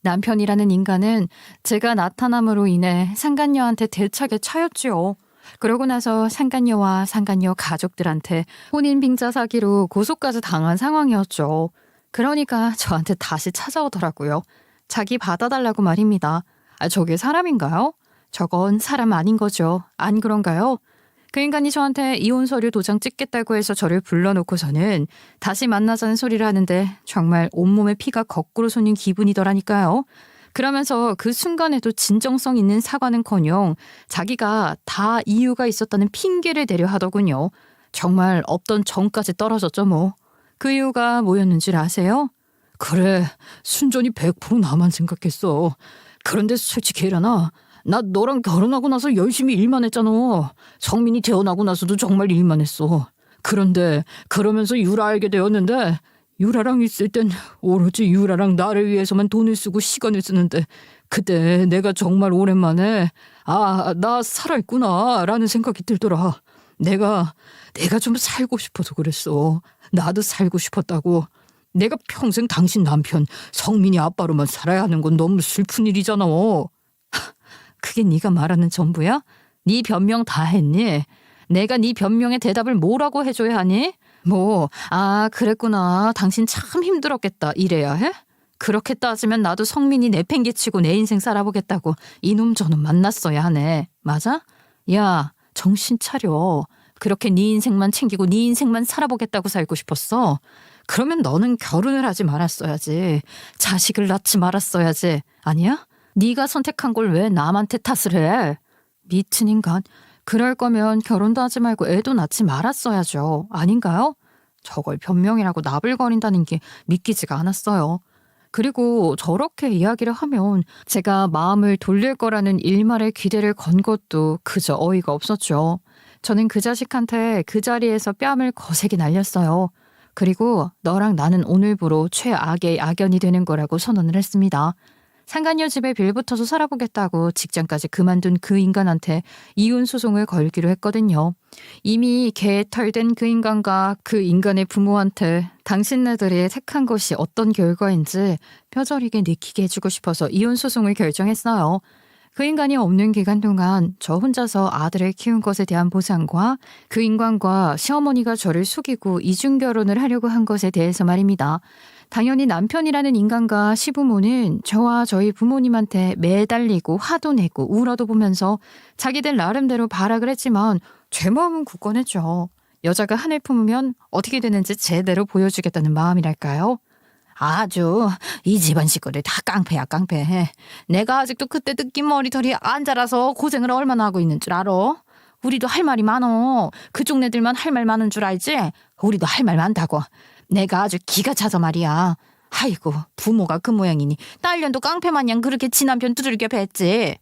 남편이라는 인간은 제가 나타남으로 인해 상간녀한테 대차게 차였지요. 그러고 나서 상간녀와 상간녀 가족들한테 혼인 빙자 사기로 고소까지 당한 상황이었죠. 그러니까 저한테 다시 찾아오더라고요. 자기 받아달라고 말입니다. 저게 사람인가요? 저건 사람 아닌 거죠. 안 그런가요? 그 인간이 저한테 이혼 서류 도장 찍겠다고 해서 저를 불러놓고서는 다시 만나자는 소리를 하는데 정말 온몸에 피가 거꾸로 솟는 기분이더라니까요. 그러면서 그 순간에도 진정성 있는 사과는커녕 자기가 다 이유가 있었다는 핑계를 대려 하더군요. 정말 없던 정까지 떨어졌죠 뭐. 그 이유가 뭐였는 줄 아세요? 그래, 순전히 100% 나만 생각했어. 그런데 솔직히 혜란아, 나 너랑 결혼하고 나서 열심히 일만 했잖아. 성민이 태어나고 나서도 정말 일만 했어. 그런데 그러면서 유라 알게 되었는데 유라랑 있을 땐 오로지 유라랑 나를 위해서만 돈을 쓰고 시간을 쓰는데 그때 내가 정말 오랜만에 나 살아있구나 라는 생각이 들더라. 내가 좀 살고 싶어서 그랬어. 나도 살고 싶었다고. 내가 평생 당신 남편 성민이 아빠로만 살아야 하는 건 너무 슬픈 일이잖아. 그게 네가 말하는 전부야? 네 변명 다 했니? 내가 네 변명에 대답을 뭐라고 해줘야 하니? 그랬구나. 당신 참 힘들었겠다. 이래야 해? 그렇게 따지면 나도 성민이 내팽개치고 내 인생 살아보겠다고 이놈 저놈 만났어야 하네. 맞아? 야, 정신 차려. 그렇게 네 인생만 챙기고 네 인생만 살아보겠다고 살고 싶었어? 그러면 너는 결혼을 하지 말았어야지. 자식을 낳지 말았어야지. 아니야? 네가 선택한 걸 왜 남한테 탓을 해? 미친 인간. 그럴 거면 결혼도 하지 말고 애도 낳지 말았어야죠. 아닌가요? 저걸 변명이라고 나불거린다는 게 믿기지가 않았어요. 그리고 저렇게 이야기를 하면 제가 마음을 돌릴 거라는 일말의 기대를 건 것도 그저 어이가 없었죠. 저는 그 자식한테 그 자리에서 뺨을 거세게 날렸어요. 그리고 너랑 나는 오늘부로 최악의 악연이 되는 거라고 선언을 했습니다. 상간녀 집에 빌붙어서 살아보겠다고 직장까지 그만둔 그 인간한테 이혼 소송을 걸기로 했거든요. 이미 개털된 그 인간과 그 인간의 부모한테 당신네들이 택한 것이 어떤 결과인지 뼈저리게 느끼게 해주고 싶어서 이혼 소송을 결정했어요. 그 인간이 없는 기간 동안 저 혼자서 아들을 키운 것에 대한 보상과 그 인간과 시어머니가 저를 속이고 이중결혼을 하려고 한 것에 대해서 말입니다. 당연히 남편이라는 인간과 시부모는 저와 저희 부모님한테 매달리고 화도 내고 울어도 보면서 자기들 나름대로 발악을 했지만 제 마음은 굳건했죠. 여자가 한을 품으면 어떻게 되는지 제대로 보여주겠다는 마음이랄까요? 아주 이 집안 식구들 다 깡패야 깡패. 내가 아직도 그때 느낀 머리털이 안 자라서 고생을 얼마나 하고 있는 줄 알아? 우리도 할 말이 많어. 그쪽 애들만 할 말 많은 줄 알지? 우리도 할 말 많다고. 내가 아주 기가 차서 말이야. 아이고 부모가 그 모양이니 딸년도 깡패 마냥 그렇게 지 남편 두들겨 팼지.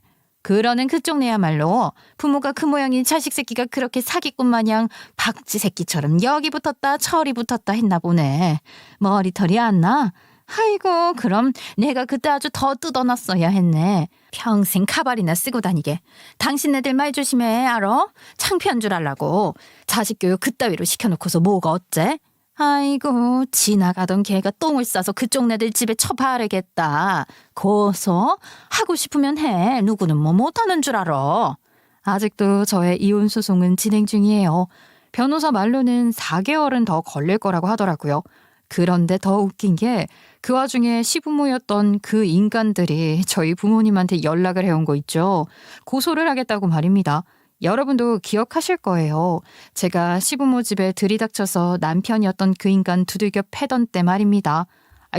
그러는 그쪽 내야말로 부모가 그 모양인 자식 새끼가 그렇게 사기꾼 마냥 박쥐 새끼처럼 여기 붙었다 저리 붙었다 했나 보네. 머리털이 안 나? 아이고 그럼 내가 그때 아주 더 뜯어놨어야 했네. 평생 가발이나 쓰고 다니게. 당신네들 말 조심해 알아? 창피한 줄 알라고. 자식 교육 그따위로 시켜놓고서 뭐가 어째? 아이고 지나가던 개가 똥을 싸서 그쪽 네들 집에 처바르겠다. 고소? 하고 싶으면 해. 누구는 뭐 못하는 줄 알아. 아직도 저의 이혼 소송은 진행 중이에요. 변호사 말로는 4개월은 더 걸릴 거라고 하더라고요. 그런데 더 웃긴 게 그 와중에 시부모였던 그 인간들이 저희 부모님한테 연락을 해온 거 있죠. 고소를 하겠다고 말입니다. 여러분도 기억하실 거예요. 제가 시부모 집에 들이닥쳐서 남편이었던 그 인간 두들겨 패던 때 말입니다.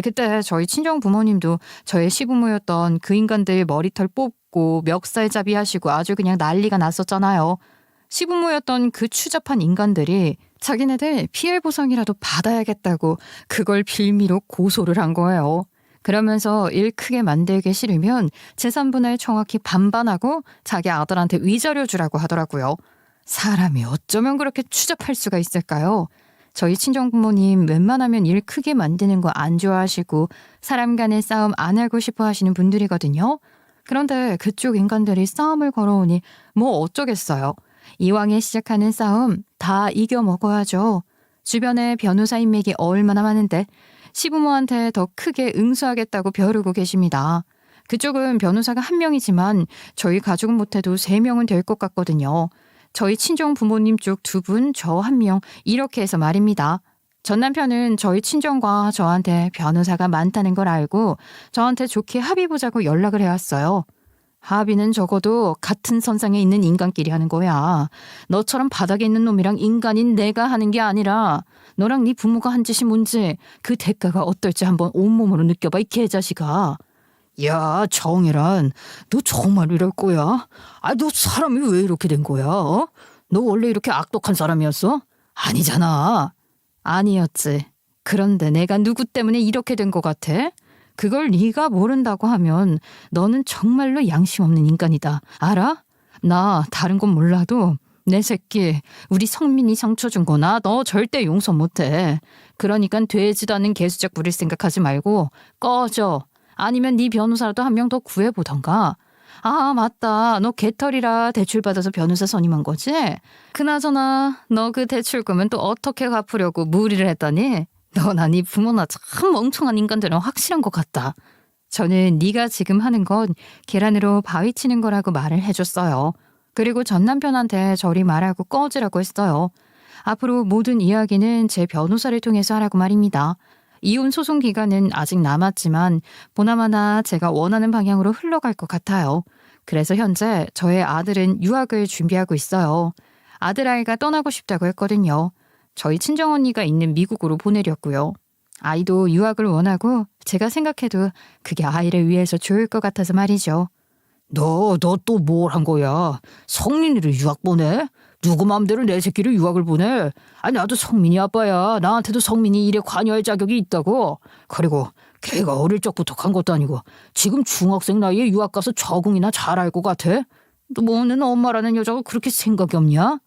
그때 저희 친정 부모님도 저의 시부모였던 그 인간들 머리털 뽑고 멱살잡이 하시고 아주 그냥 난리가 났었잖아요. 시부모였던 그 추잡한 인간들이 자기네들 피해 보상이라도 받아야겠다고 그걸 빌미로 고소를 한 거예요. 그러면서 일 크게 만들기 싫으면 재산분할 정확히 반반하고 자기 아들한테 위자료 주라고 하더라고요. 사람이 어쩌면 그렇게 추잡할 수가 있을까요? 저희 친정부모님 웬만하면 일 크게 만드는 거 안 좋아하시고 사람 간의 싸움 안 하고 싶어 하시는 분들이거든요. 그런데 그쪽 인간들이 싸움을 걸어오니 뭐 어쩌겠어요. 이왕에 시작하는 싸움 다 이겨 먹어야죠. 주변에 변호사 인맥이 얼마나 많은데 시부모한테 더 크게 응수하겠다고 벼르고 계십니다. 그쪽은 변호사가 1명이지만 저희 가족은 못해도 3명은 될 것 같거든요. 저희 친정 부모님 쪽 2분, 저 1명 이렇게 해서 말입니다. 전 남편은 저희 친정과 저한테 변호사가 많다는 걸 알고 저한테 좋게 합의 보자고 연락을 해왔어요. 합의는 적어도 같은 선상에 있는 인간끼리 하는 거야. 너처럼 바닥에 있는 놈이랑 인간인 내가 하는 게 아니라 너랑 네 부모가 한 짓이 뭔지 그 대가가 어떨지 한번 온몸으로 느껴봐 이 개자식아. 야 정혜란 너 정말 이럴 거야? 너 사람이 왜 이렇게 된 거야? 어? 너 원래 이렇게 악독한 사람이었어? 아니잖아. 아니었지. 그런데 내가 누구 때문에 이렇게 된 것 같아? 그걸 네가 모른다고 하면 너는 정말로 양심 없는 인간이다. 알아? 나 다른 건 몰라도 내 새끼 우리 성민이 상처 준 거나 너 절대 용서 못해. 그러니까 되지도 않는 개수작 부릴 생각하지 말고 꺼져. 아니면 네 변호사라도 1명 더 구해보던가. 맞다. 너 개털이라 대출받아서 변호사 선임한 거지? 그나저나 너 그 대출금은 또 어떻게 갚으려고 무리를 했더니 너나 네 부모나 참 멍청한 인간들은 확실한 것 같다. 저는 네가 지금 하는 건 계란으로 바위 치는 거라고 말을 해줬어요. 그리고 전 남편한테 저리 말하고 꺼지라고 했어요. 앞으로 모든 이야기는 제 변호사를 통해서 하라고 말입니다. 이혼 소송 기간은 아직 남았지만 보나마나 제가 원하는 방향으로 흘러갈 것 같아요. 그래서 현재 저의 아들은 유학을 준비하고 있어요. 아들아이가 떠나고 싶다고 했거든요. 저희 친정언니가 있는 미국으로 보내려고요. 아이도 유학을 원하고 제가 생각해도 그게 아이를 위해서 좋을 것 같아서 말이죠. 너 또 뭘 한 거야? 성민이를 유학 보내? 누구 맘대로 내 새끼를 유학을 보내? 나도 성민이 아빠야. 나한테도 성민이 일에 관여할 자격이 있다고. 그리고 걔가 어릴 적부터 간 것도 아니고 지금 중학생 나이에 유학 가서 적응이나 잘할 것 같아? 너는 엄마라는 여자가 그렇게 생각이 없냐?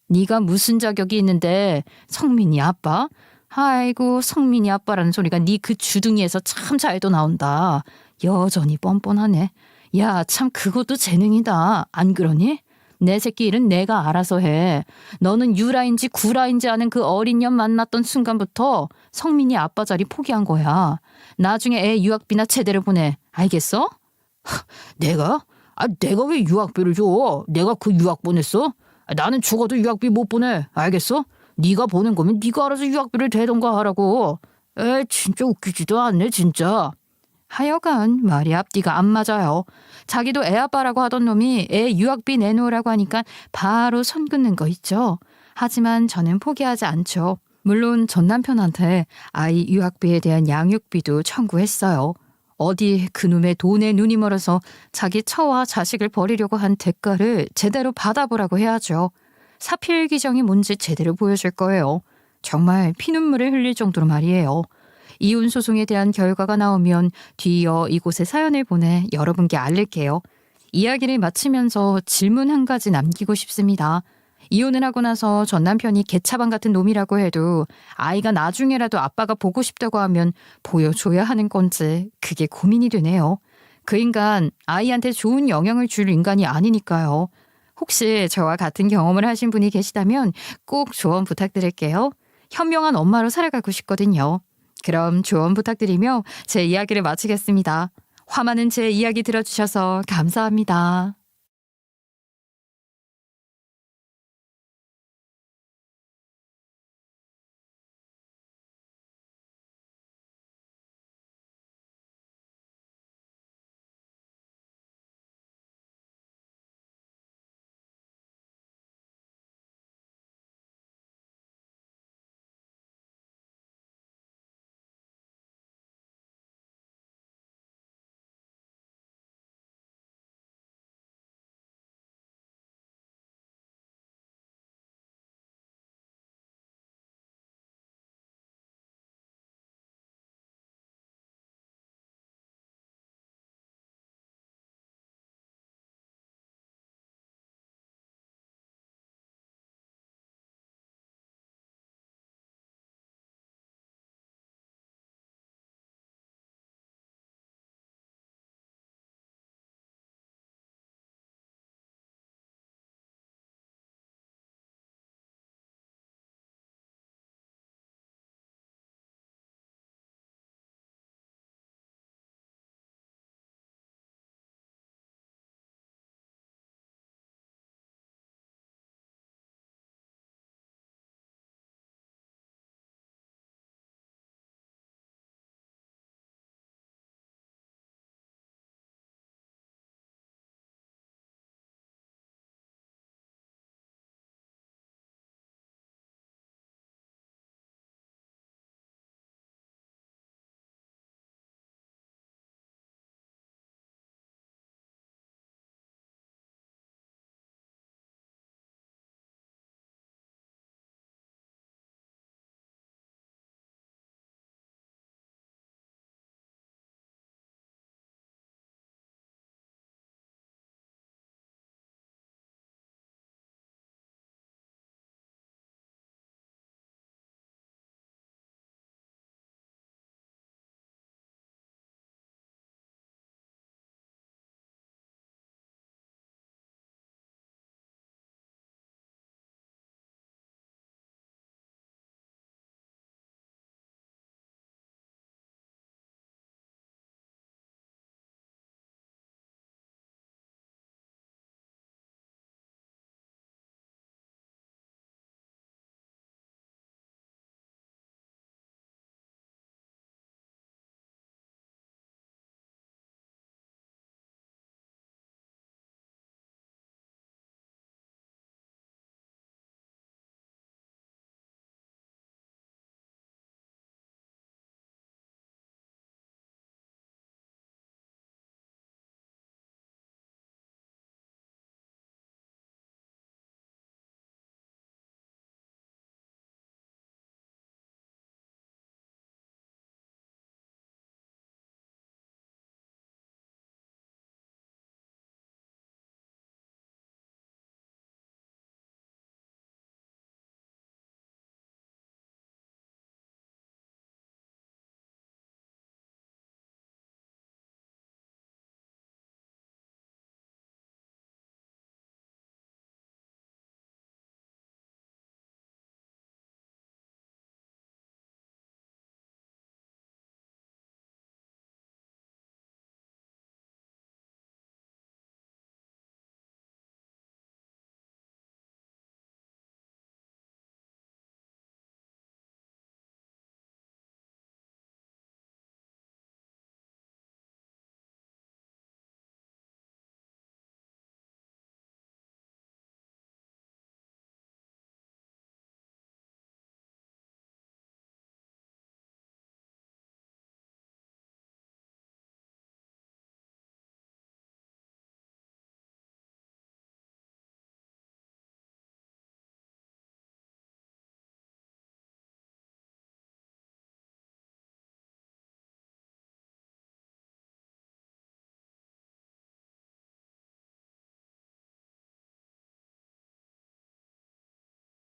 네가 무슨 자격이 있는데 성민이 아빠? 아이고 성민이 아빠라는 소리가 네 그 주둥이에서 참 잘도 나온다. 여전히 뻔뻔하네. 야 참 그것도 재능이다. 안 그러니? 내 새끼 일은 내가 알아서 해. 너는 유라인지 구라인지 아는 그 어린 년 만났던 순간부터 성민이 아빠 자리 포기한 거야. 나중에 애 유학비나 제대로 보내. 알겠어? 내가? 내가 왜 유학비를 줘? 내가 그 유학 보냈어? 나는 죽어도 유학비 못 보내. 알겠어? 네가 보낸 거면 네가 알아서 유학비를 대던가 하라고. 진짜 웃기지도 않네 진짜. 하여간 말이 앞뒤가 안 맞아요. 자기도 애 아빠라고 하던 놈이 애 유학비 내놓으라고 하니까 바로 선 긋는 거 있죠. 하지만 저는 포기하지 않죠. 물론 전 남편한테 아이 유학비에 대한 양육비도 청구했어요. 어디 그놈의 돈에 눈이 멀어서 자기 처와 자식을 버리려고 한 대가를 제대로 받아보라고 해야죠. 사필 규정이 뭔지 제대로 보여줄 거예요. 정말 피눈물을 흘릴 정도로 말이에요. 이혼 소송에 대한 결과가 나오면 뒤이어 이곳에 사연을 보내 여러분께 알릴게요. 이야기를 마치면서 질문 한 가지 남기고 싶습니다. 이혼을 하고 나서 전 남편이 개차반 같은 놈이라고 해도 아이가 나중에라도 아빠가 보고 싶다고 하면 보여줘야 하는 건지 그게 고민이 되네요. 그 인간 아이한테 좋은 영향을 줄 인간이 아니니까요. 혹시 저와 같은 경험을 하신 분이 계시다면 꼭 조언 부탁드릴게요. 현명한 엄마로 살아가고 싶거든요. 그럼 조언 부탁드리며 제 이야기를 마치겠습니다. 화 많은 제 이야기 들어주셔서 감사합니다.